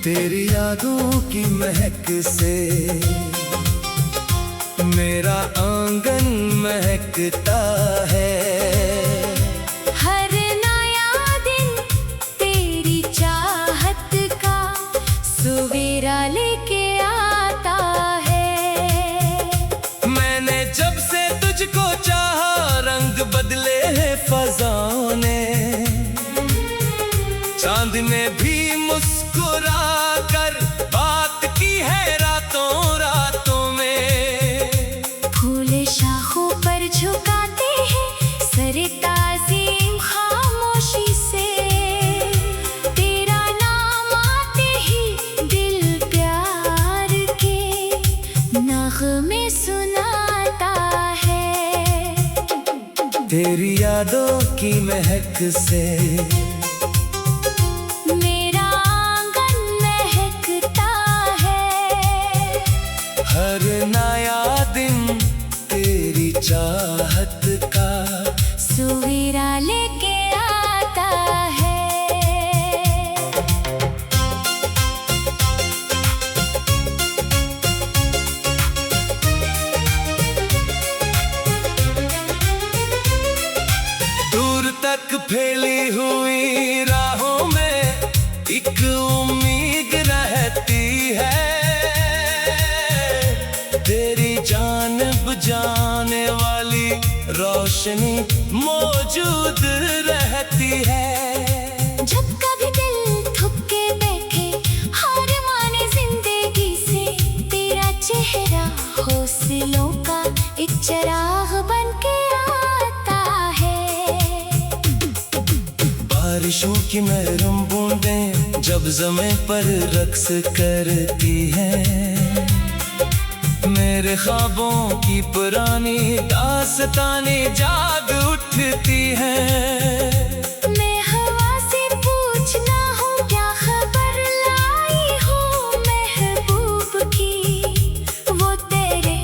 तेरी यादों की महक से मेरा आंगन महकता है। हर नया दिन तेरी चाहत का सवेरा लेके आता है। मैंने जब से तुझको चाहा, रंग बदले हैं फज़ाओं ने। चांद ने भी मुस्कुरा कर बात की है रातों रातों में। फूल शाखों पर झुकाते हैं सर ताज़ीम खामोशी से। तेरा नाम आते ही दिल प्यार के नग़्मे सुनाता है। तेरी यादों की महक से मेरा आंगन महकता है। हर नया दिन तेरी चाहत का सवेरा लेके आता है। दूर तक फैली हुई राहों में एक उम्मीद रहती है। तेरी जानिब जाने वाली रोशनी मौजूद रहती है। जब कभी दिल थक के बैठे हार माने जिंदगी से, तेरा चेहरा हौसलों का एक चिराग बन के आता है। बारिशों की नरम बूंदें जब ज़मीं पर रक्स करती हैं। मेरे ख्वाबों की पुरानी दास्तानें जाग उठती हैं। मैं हवा से पूछना हूँ क्या खबर लाई हूँ महबूब की। वो तेरे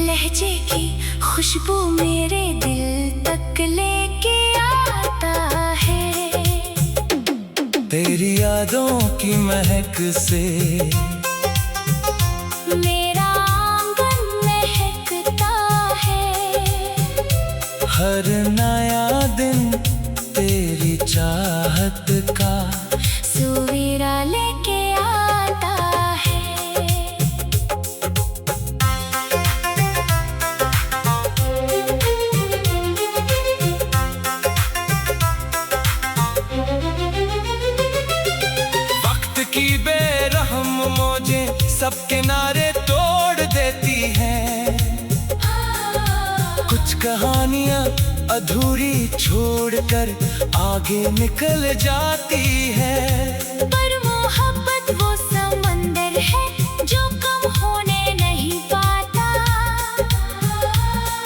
लहजे की खुशबू मेरे दिल तक लेके आता है। तेरी यादों की महक से मेरा आंगन महकता है। हर नया दिन तेरी चाहत का सवेरा लेके आता है। वक्त की बेरहम मौजें सब किनारे तोड़ देती हैं। कुछ कहानियां अधूरी छोड़कर आगे निकल जाती है। पर मोहब्बत वो समंदर है जो कम होने नहीं पाता।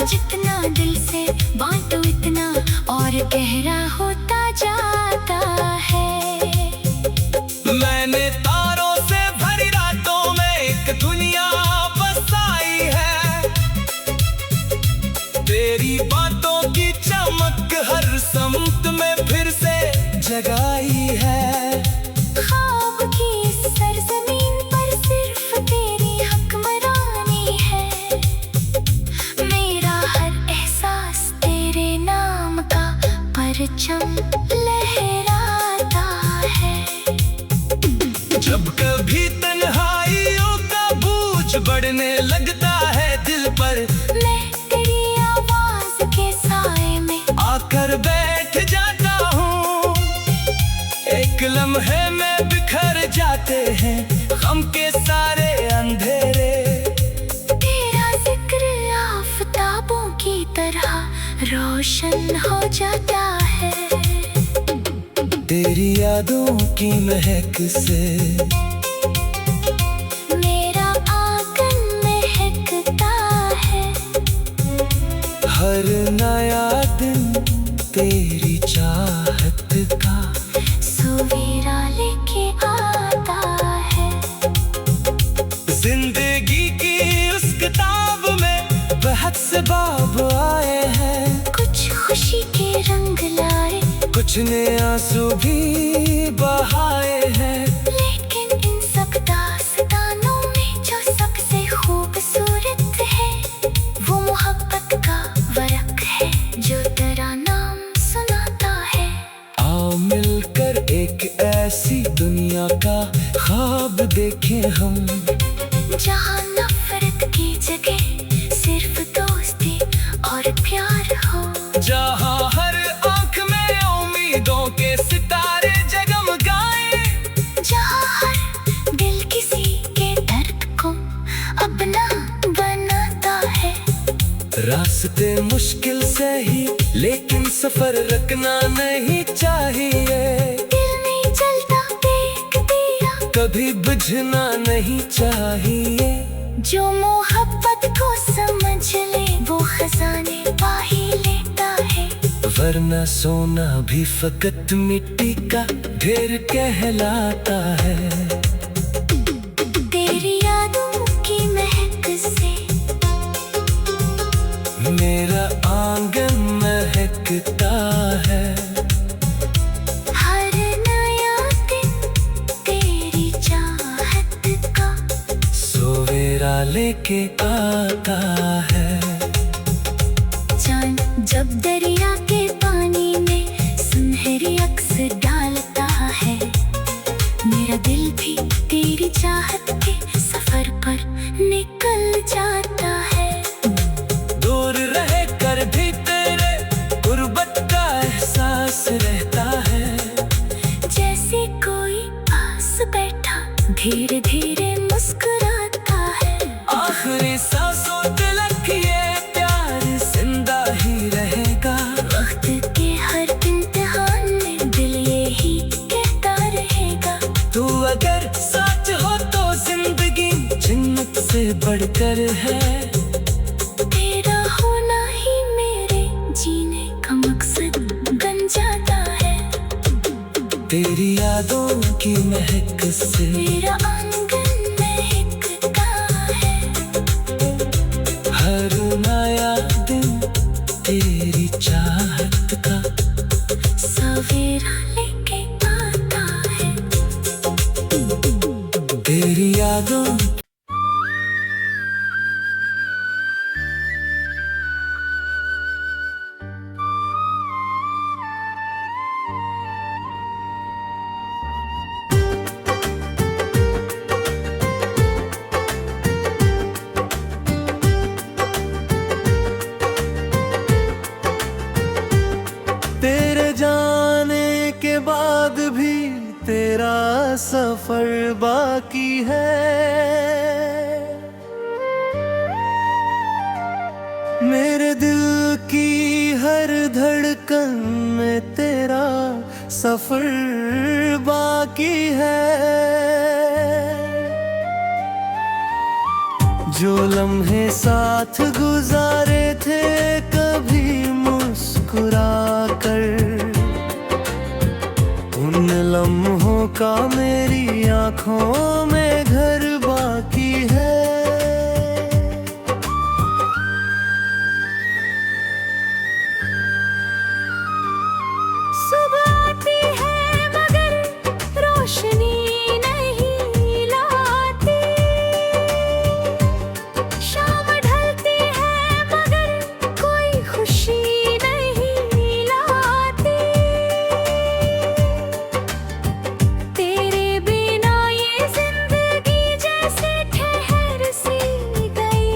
जितना दिल से बांटो इतना और गहरा होता जाता है। मैंने तारों से भरी रातों में एक दुनिया बसाई है। तेरी बातों की चमक हर समत में फिर से जगाई है। ख्वाब की इस सरजमीन पर सिर्फ तेरी हुक्मरानी है। मेरा हर एहसास तेरे नाम का परचम लहराता है। जब कभी तन्हाइयों का बोझ बढ़ने लगता है दिल पर, मैं तेरी आवाज के साए में आकर बैठ जाता हूँ। एक लम्हे में बिखर जाते हैं गम के सारे अंधेरे। तेरा जिक्र आफताबों की तरह रोशन हो जाता है। तेरी यादों की महक से मेरा आंगन महकता है। हर नया दिन तेरी चाहत का सवेरा लेके आता है। जिंदगी की उस किताब में बहुत से बाब आए हैं। कुछ खुशी के रंग लाए, कुछ ने आंसू भी बहाए हैं। लेकिन इन सब रास्ते मुश्किल से ही, लेकिन सफर रुकना नहीं चाहिए। दिल नहीं जलता देख दिया, कभी बुझना नहीं चाहिए। जो मोहब्बत को समझ ले वो खजाने पा ही लेता है। वरना सोना भी फकत मिट्टी का ढेर कहलाता है। तेरी यादों की महक से मेरा आंगन महकता है। हर नया दिन तेरी चाहत का सवेरा लेके आता है। चांद जब दरिया के पानी में सुनहरी अक्स डालता है, मेरा दिल भी तेरी चाहत के सफर पर निकल जाता है। दूर रह कर भी तेरे गुर्बत का एहसास रहता है। जैसे कोई पास बैठा धीरे धीरे मुस्कुराता है। आखिरी सांसों तलक ये प्यार जिंदा ही रहेगा। वक्त के हर इम्तिहान में दिल यही कहता रहेगा। तू अगर सच हो तो जिंदगी जन्नत से बढ़कर है। तेरा होना ही मेरे जीने का मकसद बन जाता है। तेरी यादों की महक से मेरा आंगन महकता है। हर नया दिन तेरी चाहत का सवेरा लेके आता है। तेरी यादों तेरे जाने के बाद भी तेरा सफर बाकी है। मेरे दिल की हर धड़कन में तेरा सफर बाकी है। जो लम्हे साथ गुजारे थे कभी मुस्कुरा कर, उन लम्हों का मेरी आंखों में घर बाकी है। सुबह आती है मगर रोशनी नहीं लाती। शाम ढलती है मगर कोई खुशी नहीं लाती। तेरे बिना ये जिंदगी जैसे ठहर सी गई।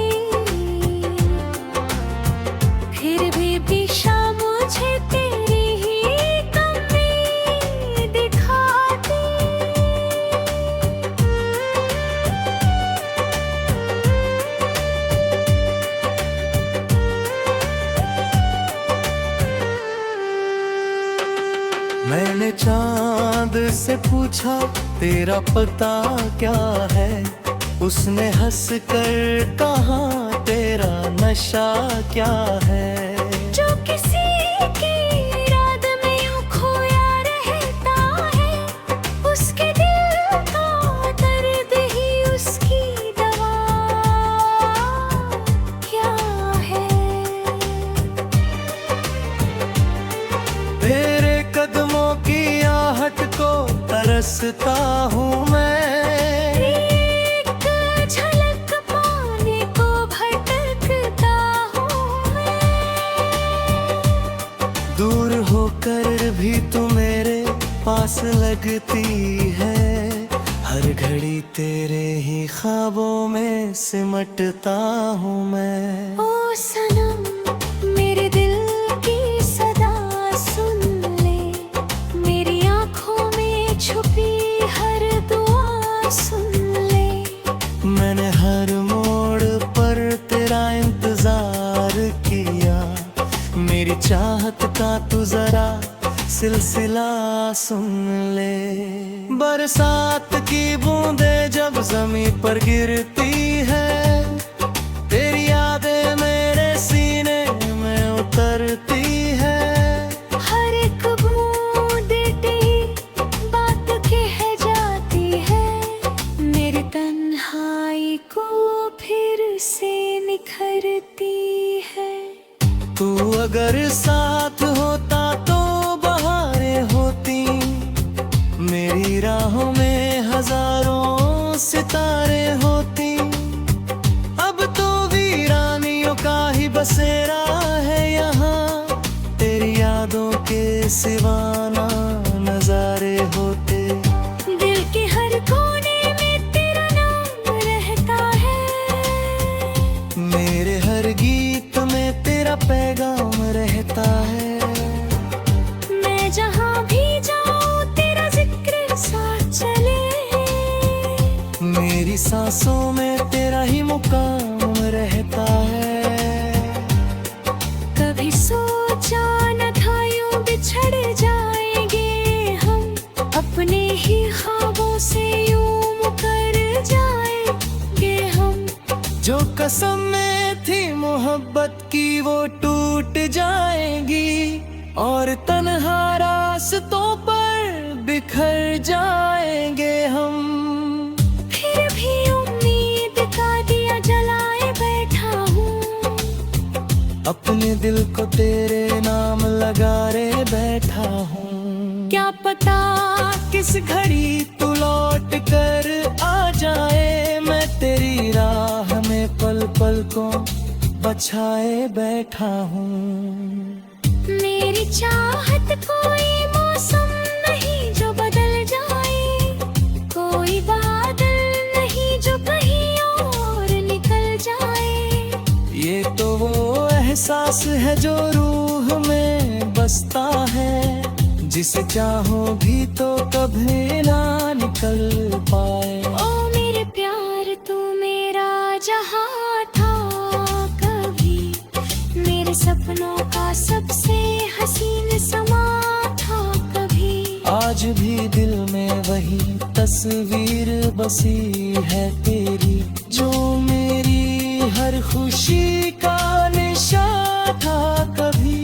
फिर भी दिशा मुझे तेरी ही कमी दिखाती। मैंने चांद से पूछा तेरा पता क्या है। उसने हंस कर कहा तेरा नशा क्या है। जो किसी की याद में यूं खोया रहता है, उसके दिल का दर्द ही उसकी दवा क्या है। तेरे कदमों की आहट को तरसता हूँ मैं। एक झलक पाने को भटकता हूँ मैं। दूर होकर भी तू मेरे पास लगती है। हर घड़ी तेरे ही ख्वाबों में सिमटता हूँ मैं। ओ सनम मेरे दिल की सदा सुन ले। मेरी आँखों में छुपी हर दुआ सुन ले। मैंने हर मोड़ पर तेरा इंतजार का तू जरा सिलसिला सुन ले। बरसात की बूंदें जब जमीन पर गिरती है, तेरी यादें मेरे सीने में उतरती है। हर एक बूंद बात कह जाती है, मेरी तन्हाई को फिर से निखरती है। तू अगर साथ होता तो बहारें होती, मेरी राहों में हजारों सितारे होती। अब तो वीरानियों का ही बसेरा है यहाँ, तेरी यादों के सिवाना नजारे होते। दिल के हर कोने में तेरा नाम रहता है, मेरे हर गीत में तेरा पैगाम रहता है। मैं जहाँ भी जाऊँ तेरा जिक्र साथ चले, मेरी सांसों में तेरा ही मुकाम रहता है। कभी सोचा न था यूं बिछड़ जाएंगे हम, अपने ही ख्वाबों से यूं मुकर जाएंगे हम। जो कसम में थी मोहब्बत की वो टूट जाएगी, और तन्हा रास्तों पर बिखर जाएंगे हम। फिर भी उम्मीद का दिया जलाए बैठा हूँ, अपने दिल को तेरे नाम लगाए बैठा हूँ। क्या पता किस घड़ी तू लौट कर आ जाए, मैं तेरी राह में पल पल को बछाए बैठा हूँ। मेरी चाहत कोई मौसम नहीं जो बदल जाए, कोई बादल नहीं जो कहीं और निकल जाए। ये तो वो एहसास है जो रूह में बसता है, जिसे चाहो भी तो कभी ना निकल पाए। ओ मेरे प्यार तू मेरा जहां था कभी, मेरे सपनों का सबसे हसीन समा था कभी। आज भी दिल में वही तस्वीर बसी है तेरी, जो मेरी हर खुशी का निशान था कभी।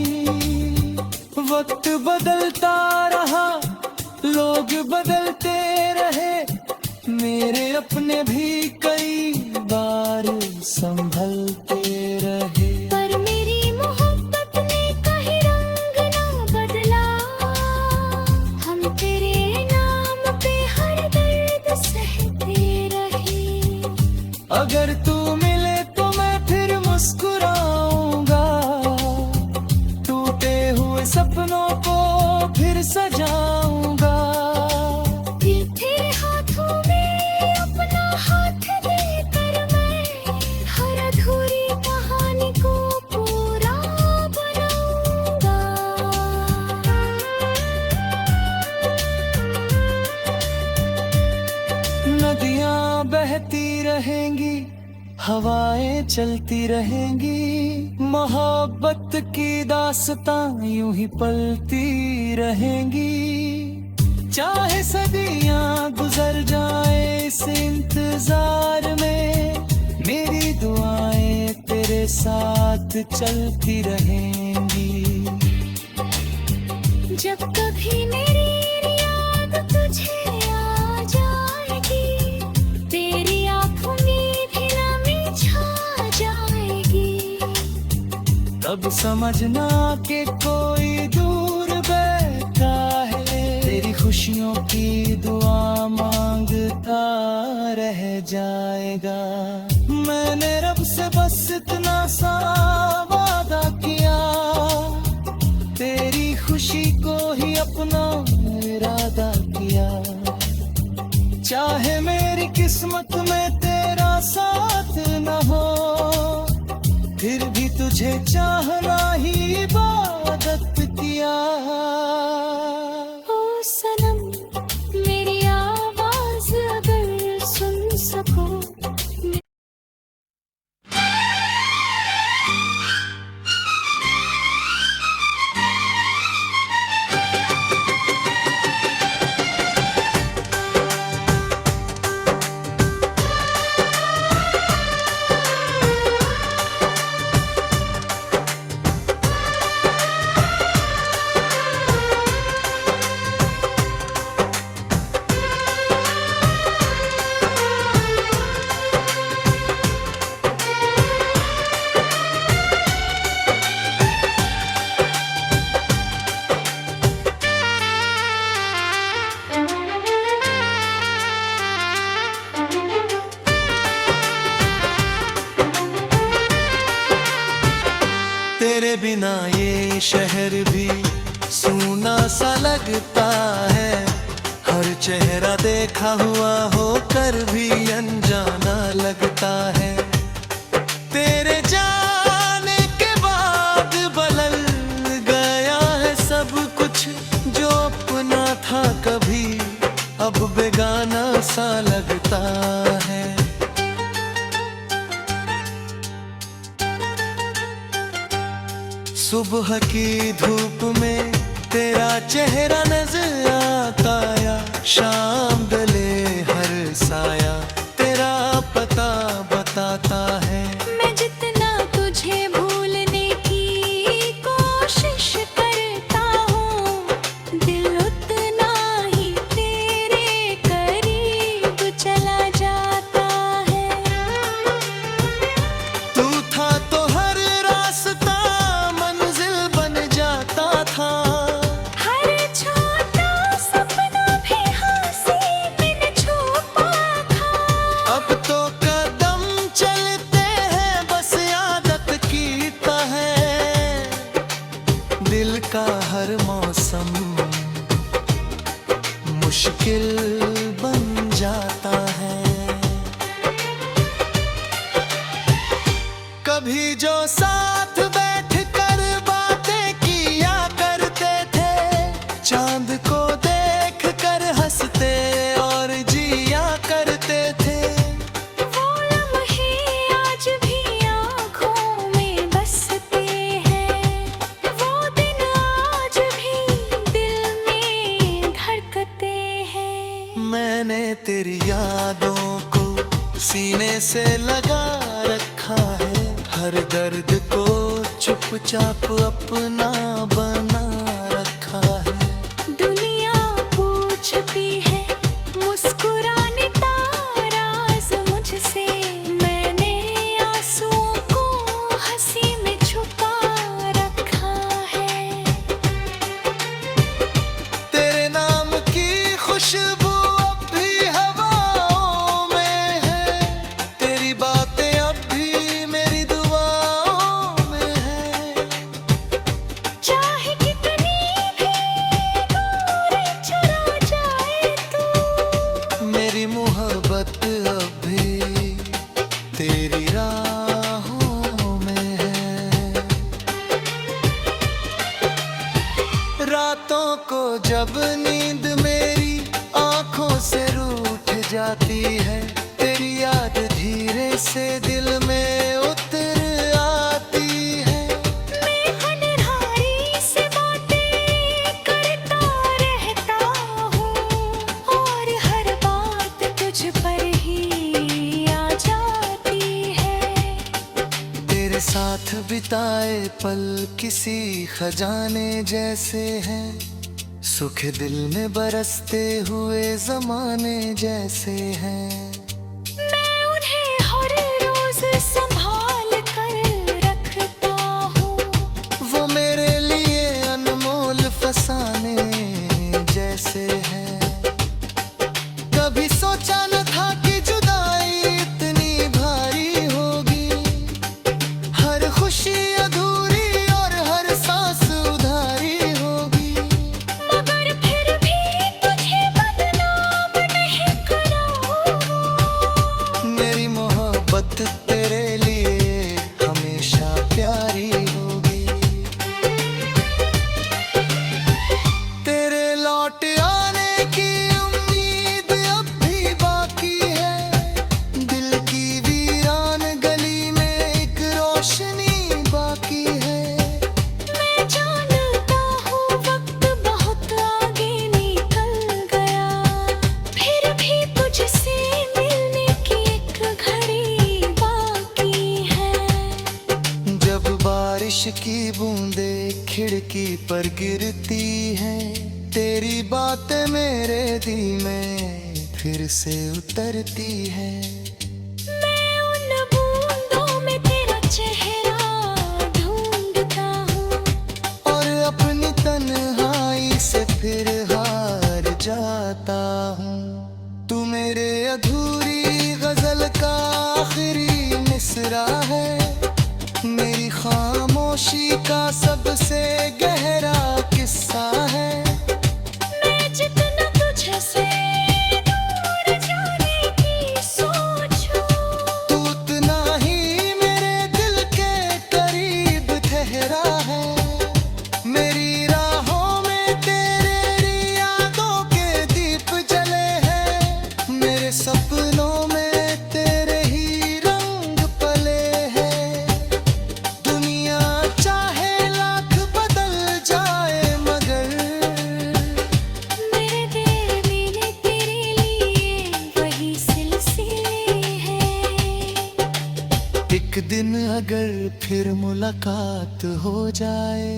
वक्त बदलता रहा, लोग बदलते रहे, मेरे अपने भी कई बार संभलते रहे। पर मेरी मोहब्बत ने कहीं रंग ना बदला, हम तेरे नाम पे हर दर्द सहते रहे। अगर तू मिले तो मैं फिर मुस्कुराऊंगा, टूटे हुए सपनों को फिर सजाऊंगा। दिल तेरे हाथों में अपना हाथ देकर मैं हर अधूरी कहानी को पूरा बनाऊंगा। नदियां बहती रहेंगी, हवाएं चलती रहेंगी, मोहब्बत की दास्तां यूं ही पलती रहेंगी। चाहे सदियां गुजर जाए इस इंतजार में, मेरी दुआएं तेरे साथ चलती रहेंगी। जब कभी मेरी याद तुझे आ जाएगी, तेरी आंखों में भी नमी छा जाएगी। तब समझना कि कोई दूर बैठा है, तेरी खुशियों की दुआ मांगता रह जाएगा। मैंने रब से बस इतना सा वादा किया, तेरी खुशी को ही अपना इरादा किया। चाहे मेरी किस्मत में तेरा साथ न हो, फिर भी तुझे चाहना ही इबादत किया। ओ सनम मेरी आवाज अगर सुन सको, बिना ये शहर भी सूना सा लगता है। हर चेहरा देखा हुआ होकर भी अनजाना लगता है। तेरे जाने के बाद बदल गया है सब कुछ, जो अपना था कभी अब बेगाना सा लगता है। सुबह की धूप में तेरा चेहरा नजर आता या शाम ढले हर साया तेरा पता बताता है। मैं जितना तुझे भूलने की कोशिश करता हूँ, दिल उतना ही तेरे करीब चला जाता है। तू था तो हर रास्ता मंजिल बन जाता था। हर छोटा सपना भी हंसी में छुपा था। अब तो कदम चलते हैं बस आदत की है। दिल का हर मौसम मुश्किल बन जाता है। कभी जो साथ बैठ कर बातें किया करते थे, चांद को देख कर हंसते और जिया करते थे। वो लम्हे आज भी आँखों में बसते हैं, वो दिन आज भी दिल में धड़कते हैं। मैंने तेरी यादों को सीने से लगा रखा है। हर दर्द को चुपचाप अपना बना रखा है। दुनिया पूछती है मुस्कुराने का राज मुझसे, मैंने आंसुओं को हंसी में छुपा रखा है। तेरे नाम की खुशबू अब भी हवाओं में है। तेरी बातें अब भी मेरी दुआओं में है। चाहे कितनी भी दूर चला जाए तू, मेरी मोहब्बत अब भी तेरी राहों में है। रातों को जब नींद मेरी आंखों से रूठ जाती है, तेरी याद धीरे से दिल में उतर आती है। मैं हनहारी से बातें करता रहता हूँ, और हर बात तुझ पर ही आ जाती है। तेरे साथ बिताए पल किसी खजाने जैसे हैं, सुख दिल में बरसते हुए जमाने जैसे हैं। मैं उन्हें हर रोज संभाल कर रखता हूँ, वो मेरे लिए अनमोल फसाने जैसे हैं। कभी सोचा न था कि जुदाई इतनी भारी होगी। हर खुशी अधूरी और हर सांस उधारी होगी। मगर फिर भी तुझे बदनाम नहीं कराऊंगा। मेरी मोहब्बत तेरे लिए हमेशा प्यारी होगी। तेरे लौट आने की उम्मीद अब भी बाकी है। दिल की वीरान गली में एक रोशनी बाकी है। मैं जानता हूँ वक्त बहुत आगे निकल गया, फिर भी तुझसे मिलने की एक घड़ी बाकी है। जब बारिश की बूंदें खिड़की पर गिरती हैं, तेरी बातें मेरे दिल में फिर से उतरती है। मैं उन बूंदों में तेरा चेहरा ढूंढता हूँ, और अपनी तन्हाई से फिर हार जाता हूँ। तू मेरे अधूरी गजल का आखिरी मिसरा है, मेरी खामोश खामोशी का सबसे गहरा किस्सा है। मैं जितना तुझसे दूर जाने की सोचूं, तू उतना ही मेरे दिल के करीब ठहरा है। मेरी राहों में तेरी यादों के दीप जले हैं। मेरे सपनों में तेरे ही रंग पले हैं। दुनिया चाहे लाख बदल जाए मगर मेरे दिल में तेरे लिए वही सिलसिले हैं। एक दिन अगर फिर मुलाकात हो जाए,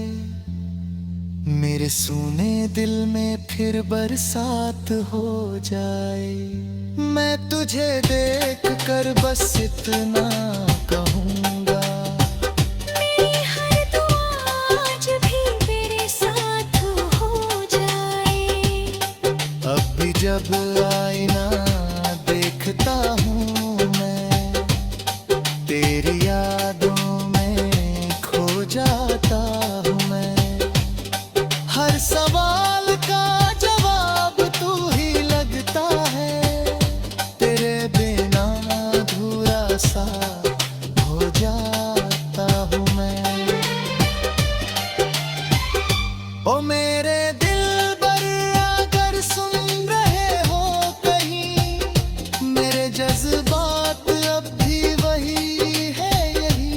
मेरे सूने दिल में फिर बरसात हो जाए, मैं तुझे देख कर बस इतना कहूँगा, मेरी हर दुआ आज भी मेरे साथ हो जाए। अब भी जब आईना देखता हूँ मैं, तेरी यादों में खो जाता हूँ मैं। हर सवाल का जवाब तू ही लगता है, तेरे बिना अधूरा सा हो जाता हूँ मैं। ओ मेरे दिलबर अगर सुन रहे हो कहीं, मेरे जज्बात अब भी वही है यही।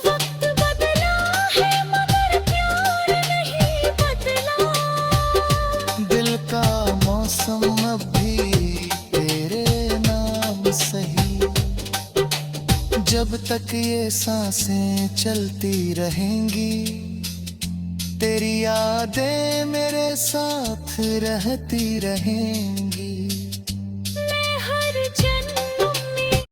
वक्त बदला है मगर प्यार नहीं बदला। दिल का मौसम अब भी तेरे नाम सही। जब तक ये सांसें चलती रहेंगी, तेरी यादें मेरे साथ रहती रहेंगी।